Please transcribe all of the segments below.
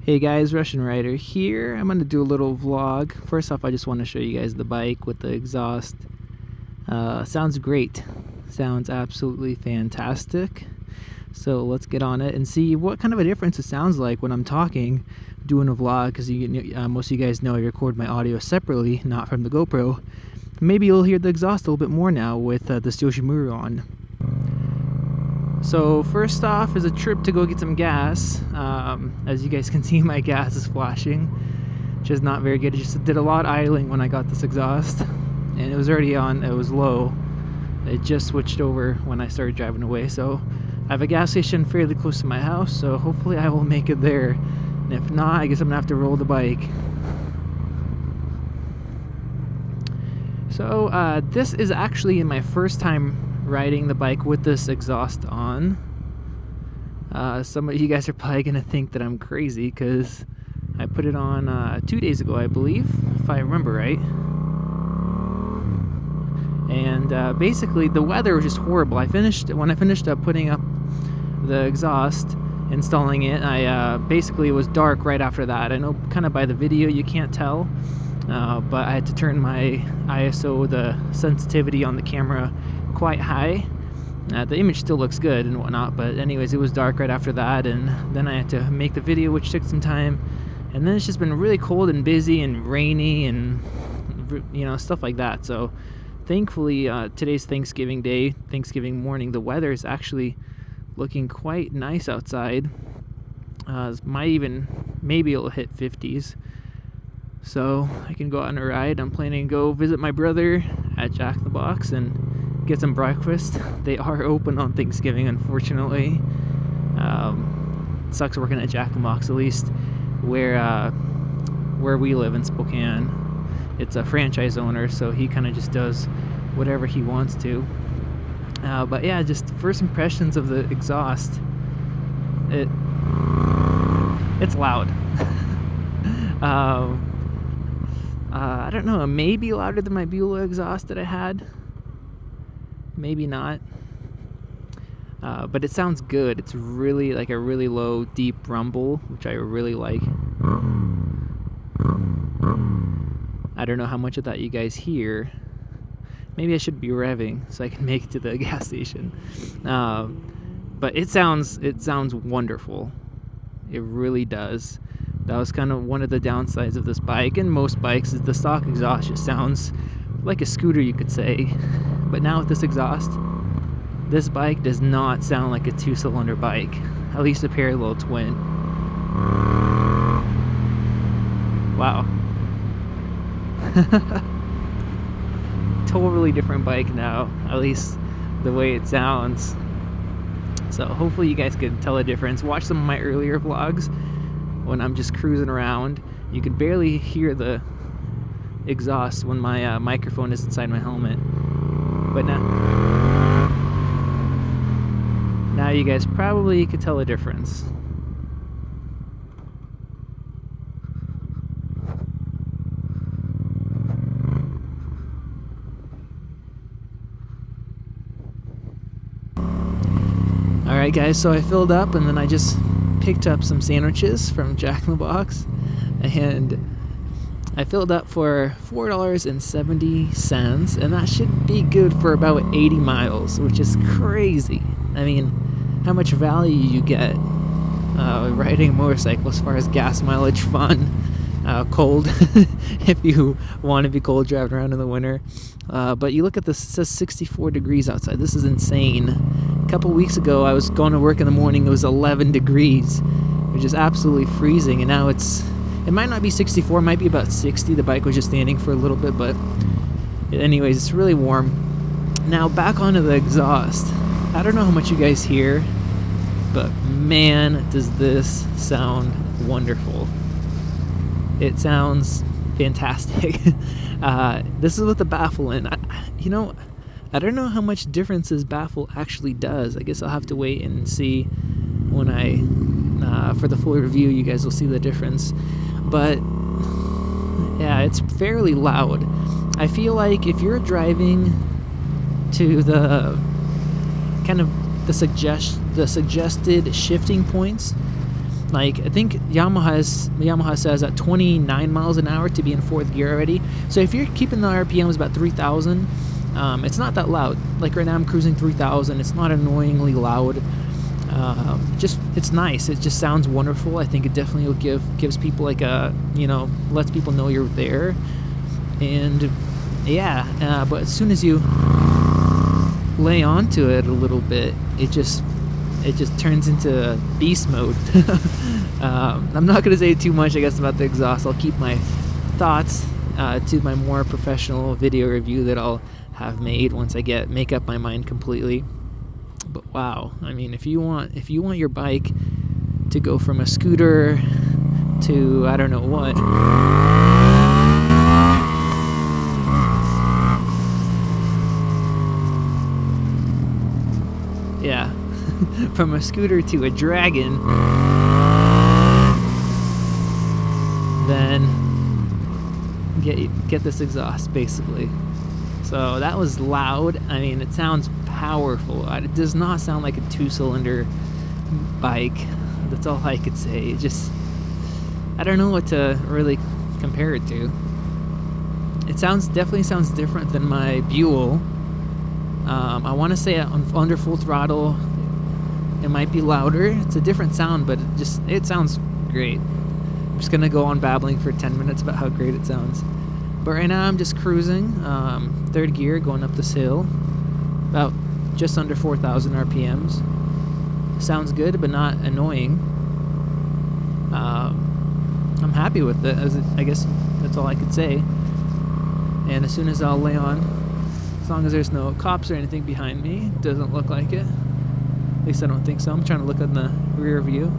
Hey guys, Russian Rider here. I'm going to do a little vlog. First off, I just want to show you guys the bike with the exhaust. Sounds great. Sounds absolutely fantastic. So let's get on it and see what kind of a difference it sounds like when I'm talking, doing a vlog, because most of you guys know I record my audio separately, not from the GoPro. Maybe you'll hear the exhaust a little bit more now with this Yoshimura on. So first off is a trip to go get some gas. As you guys can see, my gas is flashing, which is not very good. I just did a lot of idling when I got this exhaust, and it was already on, it was low. It just switched over when I started driving away. So I have a gas station fairly close to my house, so hopefully I will make it there. And if not, I guess I'm gonna have to roll the bike. So this is actually my first time riding the bike with this exhaust on. Some of you guys are probably gonna think that I'm crazy because I put it on 2 days ago, I believe, if I remember right. And basically the weather was just horrible. When I finished up putting up the exhaust, installing it, basically it was dark right after that. I know kind of by the video you can't tell, but I had to turn my ISO, the sensitivity on the camera, quite high. The image still looks good and whatnot, but anyways, it was dark right after that, and then I had to make the video, which took some time. And then it's just been really cold and busy and rainy and, you know, stuff like that. So thankfully today's Thanksgiving Day, Thanksgiving morning, the weather is actually looking quite nice outside. Maybe it'll hit 50s, so I can go out on a ride. I'm planning to go visit my brother at Jack in the Box and get some breakfast. They are open on Thanksgiving, unfortunately. Sucks working at Jack in the Box, at least where we live in Spokane. It's a franchise owner, so he kind of just does whatever he wants to. But yeah, just first impressions of the exhaust. It's loud. I don't know, maybe louder than my Beulah exhaust that I had. Maybe not. But it sounds good. It's really like a really low, deep rumble, which I really like. I don't know how much of that you guys hear. Maybe I should be revving so I can make it to the gas station. But it sounds wonderful. It really does. That was kind of one of the downsides of this bike, and most bikes, is the stock exhaust just sounds like a scooter, you could say. But now with this exhaust, this bike does not sound like a 2-cylinder bike, at least a parallel twin. Wow. Totally different bike now, at least the way it sounds. So hopefully you guys can tell a difference. Watch some of my earlier vlogs when I'm just cruising around. You can barely hear the exhaust when my microphone is inside my helmet. But now you guys probably could tell a difference. Alright guys, so I filled up and then I just picked up some sandwiches from Jack in the Box, and I filled up for $4.70, and that should be good for about 80 miles, which is crazy. I mean, how much value you get riding a motorcycle as far as gas mileage, fun, cold, if you want to be cold driving around in the winter. But you look at this, it says 64 degrees outside. This is insane. A couple weeks ago, I was going to work in the morning, it was 11 degrees, which is absolutely freezing, and now it might not be 64, it might be about 60. The bike was just standing for a little bit, but anyways, it's really warm. Now back onto the exhaust. I don't know how much you guys hear, but man, does this sound wonderful. It sounds fantastic. This is with the baffle in. I don't know how much difference this baffle actually does. I guess I'll have to wait and see when for the full review. You guys will see the difference. But yeah, it's fairly loud. I feel like if you're driving to the kind of the suggested shifting points Like, I think Yamaha says at 29 miles an hour to be in 4th gear already. So if you're keeping the RPMs about 3,000, it's not that loud. Like right now I'm cruising 3,000. It's not annoyingly loud. Just, it's nice. It just sounds wonderful. I think it definitely will gives people like a, you know, lets people know you're there. And yeah, but as soon as you lay onto it a little bit, it just turns into beast mode. I'm not going to say too much, I guess, about the exhaust. I'll keep my thoughts to my more professional video review that I'll have made once I make up my mind completely. But wow, I mean, if you want your bike to go from a scooter to I don't know what, yeah, from a scooter to a dragon, then get this exhaust, basically. So that was loud. I mean, it sounds powerful. It does not sound like a 2-cylinder bike. That's all I could say. It just, I don't know what to really compare it to. It definitely sounds different than my Buell. I want to say under full throttle, it might be louder. It's a different sound, but it sounds great. I'm just gonna go on babbling for 10 minutes about how great it sounds. But right now I'm just cruising, 3rd gear, going up this hill, about just under 4,000 RPMs. Sounds good, but not annoying. I'm happy with it, I guess that's all I could say. And as soon as I'll lay on, as long as there's no cops or anything behind me, doesn't look like it. At least I don't think so. I'm trying to look in the rear view.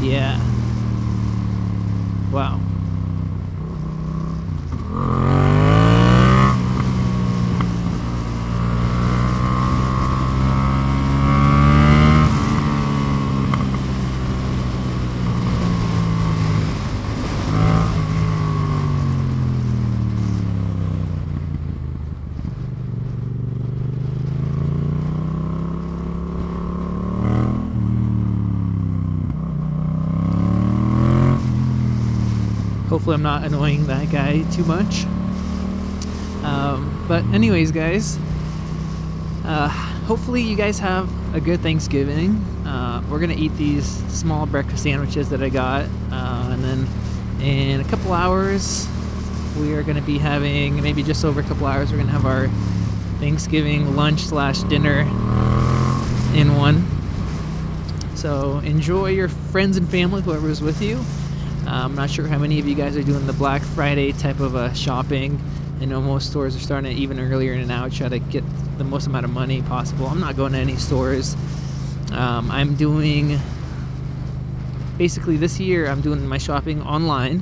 Yeah. Wow. Hopefully I'm not annoying that guy too much. But anyways, guys, hopefully you guys have a good Thanksgiving. We're gonna eat these small breakfast sandwiches that I got, and then in a couple hours we are gonna be having, maybe just over a couple hours, we're gonna have our Thanksgiving lunch/dinner in one. So enjoy your friends and family, whoever's with you. I'm not sure how many of you guys are doing the Black Friday type of shopping. I know most stores are starting it even earlier now, try to get the most amount of money possible. I'm not going to any stores. I'm doing, basically this year I'm doing my shopping online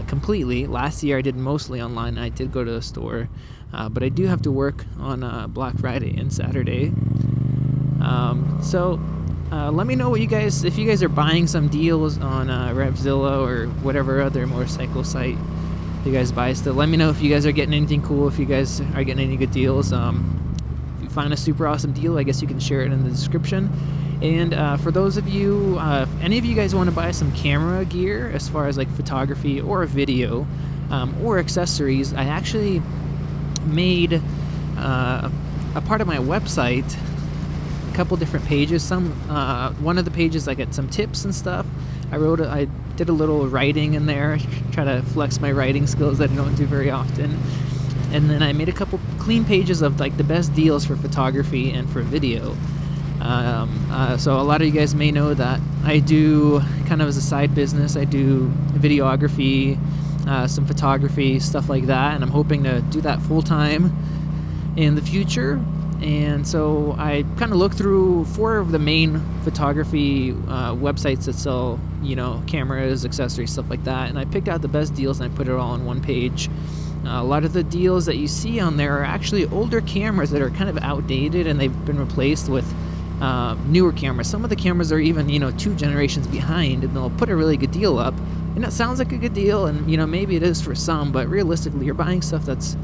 completely. Last year I did mostly online. I did go to the store, but I do have to work on Black Friday and Saturday. Let me know what if you guys are buying some deals on Revzilla or whatever other motorcycle site you guys buy stuff. Let me know if you guys are getting anything cool, if you guys are getting any good deals. If you find a super awesome deal, I guess you can share it in the description. And for those of you, if any of you guys want to buy some camera gear as far as like photography or video or accessories, I actually made a part of my website, couple different pages. One of the pages I get some tips and stuff. I did a little writing in there, try to flex my writing skills that I don't do very often. And then I made a couple clean pages of like the best deals for photography and for video. So a lot of you guys may know that I do kind of as a side business, I do videography, some photography, stuff like that, and I'm hoping to do that full time in the future. And so I kind of looked through 4 of the main photography websites that sell, you know, cameras, accessories, stuff like that. And I picked out the best deals and I put it all on one page. A lot of the deals that you see on there are actually older cameras that are kind of outdated and they've been replaced with newer cameras. Some of the cameras are even, you know, 2 generations behind, and they'll put a really good deal up. And it sounds like a good deal, and, you know, maybe it is for some, but realistically, you're buying stuff that's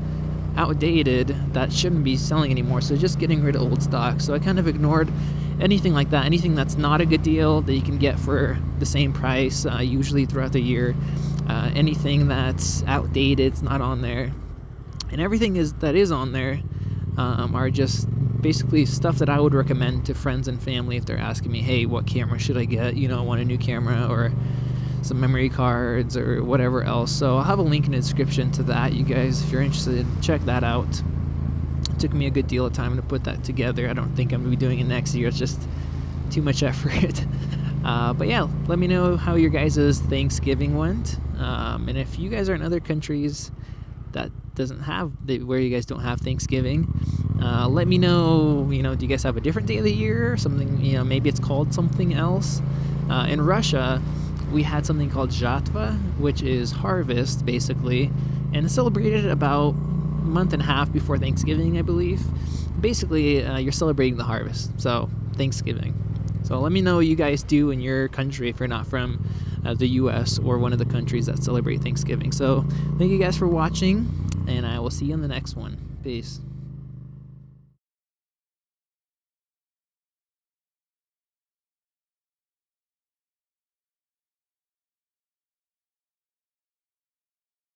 outdated that shouldn't be selling anymore, so just getting rid of old stock. So I kind of ignored anything like that, anything that's not a good deal that you can get for the same price usually throughout the year. Anything that's outdated, it's not on there. And everything that is on there are just basically stuff that I would recommend to friends and family if they're asking me, hey, what camera should I get? You know, I want a new camera or some memory cards or whatever else. So I'll have a link in the description to that. You guys, if you're interested, check that out. It took me a good deal of time to put that together. I don't think I'm going to be doing it next year. It's just too much effort. But yeah, let me know how your guys' Thanksgiving went. And if you guys are in other countries that doesn't have, where you guys don't have Thanksgiving, let me know, do you guys have a different day of the year or something, maybe it's called something else. In Russia, we had something called Zhatva, which is harvest, basically, and it's celebrated about a month and a half before Thanksgiving, I believe. Basically, you're celebrating the harvest, so Thanksgiving. So let me know what you guys do in your country if you're not from the US or one of the countries that celebrate Thanksgiving. So thank you guys for watching, and I will see you in the next one. Peace.